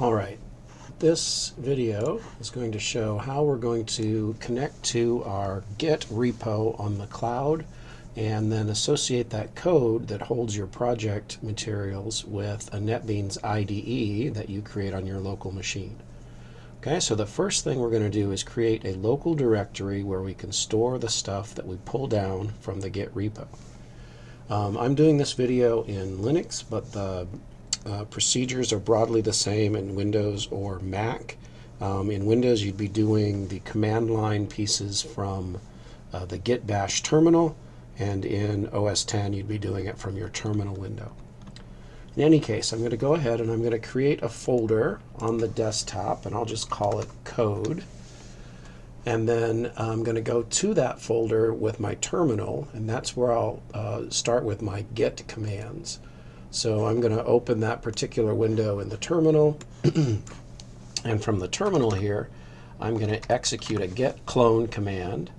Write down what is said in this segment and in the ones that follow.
All right, this video is going to show how we're going to connect to our Git repo on the cloud and then associate that code that holds your project materials with a NetBeans IDE that you create on your local machine. Okay, so the first thing we're going to do is create a local directory where we can store the stuff that we pull down from the Git repo. I'm doing this video in Linux, but the procedures are broadly the same in Windows or Mac. In Windows, you'd be doing the command line pieces from the Git bash terminal, and in OS X, you'd be doing it from your terminal window. In any case, I'm going to go ahead and I'm going to create a folder on the desktop, and I'll just call it code. And then I'm going to go to that folder with my terminal, and that's where I'll start with my git commands. So I'm going to open that particular window in the terminal, and from the terminal here, I'm going to execute a git clone command.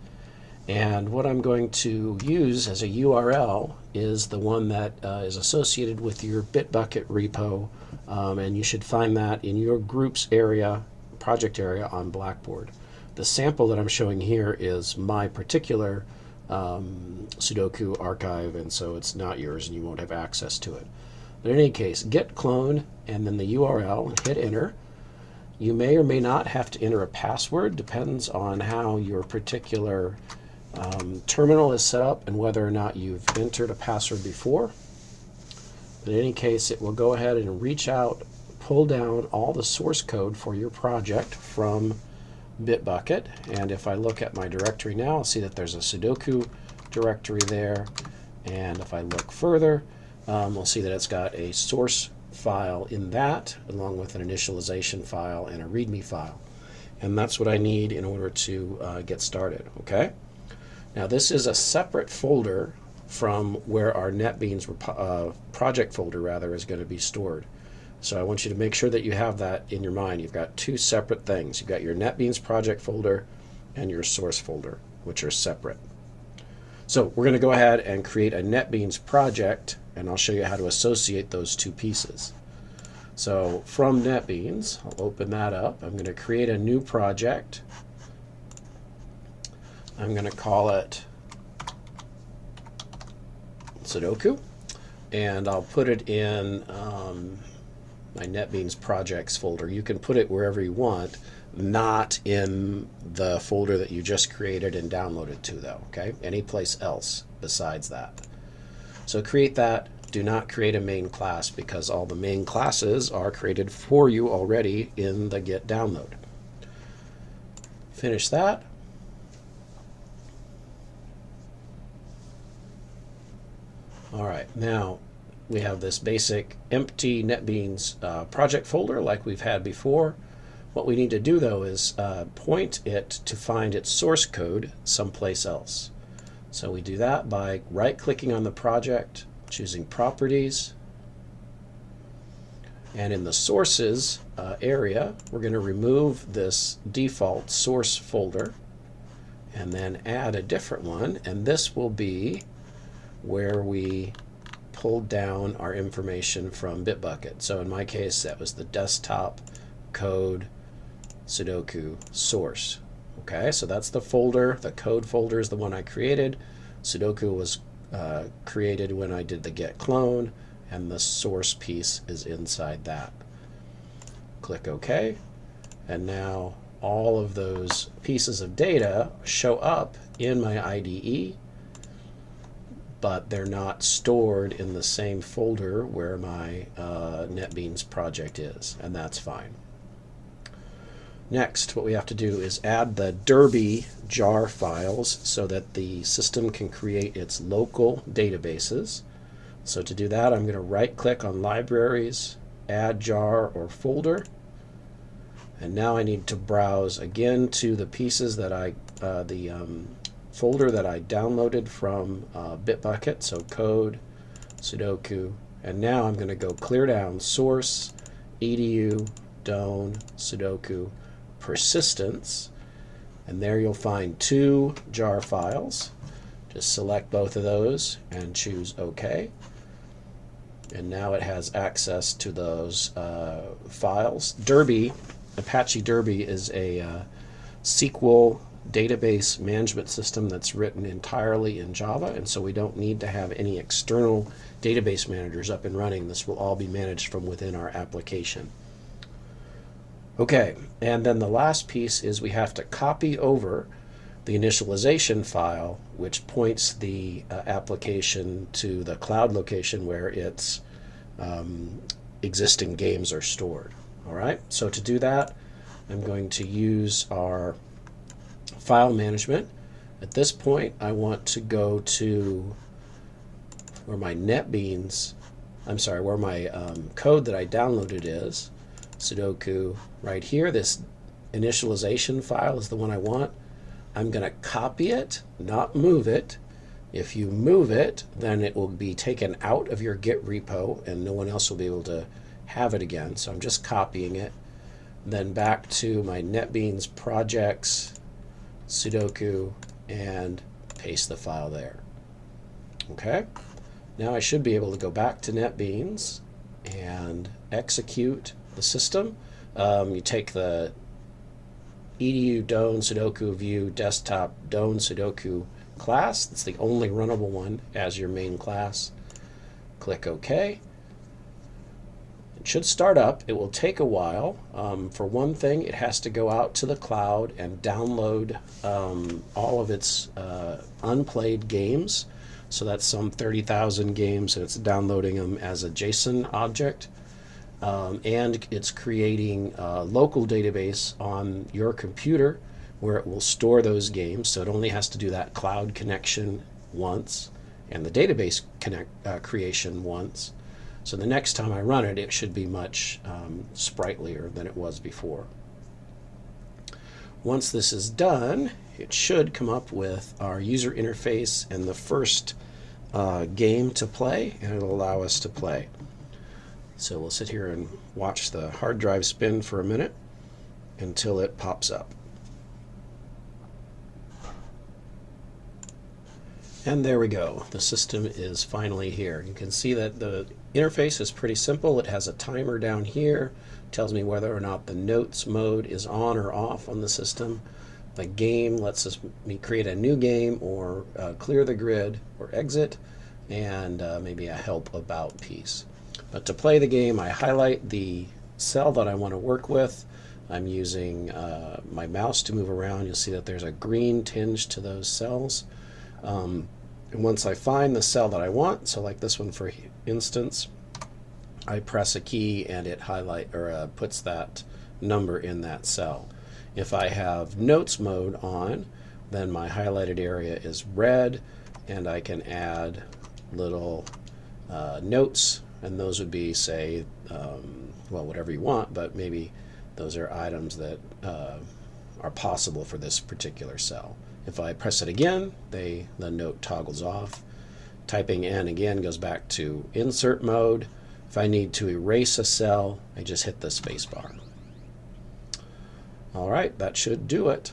And what I'm going to use as a URL is the one that is associated with your Bitbucket repo, and you should find that in your groups area, project area on Blackboard. The sample that I'm showing here is my particular SuDoKu archive, and so it's not yours and you won't have access to it. But in any case, git clone and then the URL, and hit enter. You may or may not have to enter a password, depends on how your particular terminal is set up and whether or not you've entered a password before. But in any case, it will go ahead and reach out, pull down all the source code for your project from Bitbucket. And if I look at my directory now, I'll see that there's a SuDoKu directory there. And if I look further, we'll see that it's got a source file in that, along with an initialization file and a README file. And that's what I need in order to get started. Okay. Now this is a separate folder from where our NetBeans project folder rather is going to be stored. So I want you to make sure that you have that in your mind. You've got two separate things. You've got your NetBeans project folder and your source folder, which are separate. So we're going to go ahead and create a NetBeans project, and I'll show you how to associate those two pieces. So from NetBeans, I'll open that up. I'm going to create a new project. I'm going to call it SuDoKu, and I'll put it in my NetBeans projects folder. You can put it wherever you want, not in the folder that you just created and downloaded to, though. Okay, any place else besides that. So create that. Do not create a main class, because all the main classes are created for you already in the Git download. Finish that. All right, now we have this basic empty NetBeans project folder like we've had before. What we need to do, though, is point it to find its source code someplace else. So we do that by right-clicking on the project, choosing Properties, and in the Sources area, we're going to remove this default source folder and then add a different one, and this will be where we pulled down our information from Bitbucket. So in my case, that was the desktop code SuDoKu source. Okay, so that's the folder. The code folder is the one I created. SuDoKu was created when I did the git clone, and the source piece is inside that. Click OK, and now all of those pieces of data show up in my IDE, but they're not stored in the same folder where my NetBeans project is, and that's fine. Next, what we have to do is add the Derby jar files so that the system can create its local databases. So to do that, I'm going to right-click on Libraries, Add Jar or Folder, and now I need to browse again to the pieces that folder that I downloaded from Bitbucket, so code, SuDoKu, and now I'm going to go clear down source, edu, don, SuDoKu, persistence, and there you'll find two jar files. Just select both of those and choose OK. and now it has access to those files. Derby, Apache Derby is a SQL database management system that's written entirely in Java, and so we don't need to have any external database managers up and running. This will all be managed from within our application. Okay, and then the last piece is we have to copy over the initialization file, which points the application to the cloud location where its existing games are stored. All right, so to do that, I'm going to use our file management. At this point, I want to go to where my NetBeans, where my code that I downloaded is. SuDoKu right here. This initialization file is the one I want. I'm going to copy it, not move it. If you move it, then it will be taken out of your Git repo and no one else will be able to have it again. So I'm just copying it. Then back to my NetBeans projects, SuDoKu, and paste the file there. Okay, now I should be able to go back to NetBeans and execute the system. You take the edu don SuDoKu view desktop don SuDoKu class. That's the only runnable one as your main class. Click OK. It should start up. It will take a while. For one thing, it has to go out to the cloud and download all of its unplayed games. So that's some 30,000 games, and it's downloading them as a JSON object. And it's creating a local database on your computer where it will store those games. So it only has to do that cloud connection once and the database creation once. So the next time I run it, it should be much sprightlier than it was before. Once this is done, it should come up with our user interface and the first game to play, and it'll allow us to play. So we'll sit here and watch the hard drive spin for a minute until it pops up. And there we go. The system is finally here. You can see that the interface is pretty simple. It has a timer down here. It tells me whether or not the notes mode is on or off on the system. The game lets me create a new game or clear the grid or exit, and maybe a help about piece. But to play the game, I highlight the cell that I want to work with. I'm using my mouse to move around. You'll see that there's a green tinge to those cells. And once I find the cell that I want, so like this one for instance, I press a key and it puts that number in that cell. If I have notes mode on, then my highlighted area is red, and I can add little notes, and those would be, say, well, whatever you want, but maybe those are items that are possible for this particular cell. If I press it again, the note toggles off. Typing N again goes back to insert mode. If I need to erase a cell, I just hit the space bar. All right, that should do it.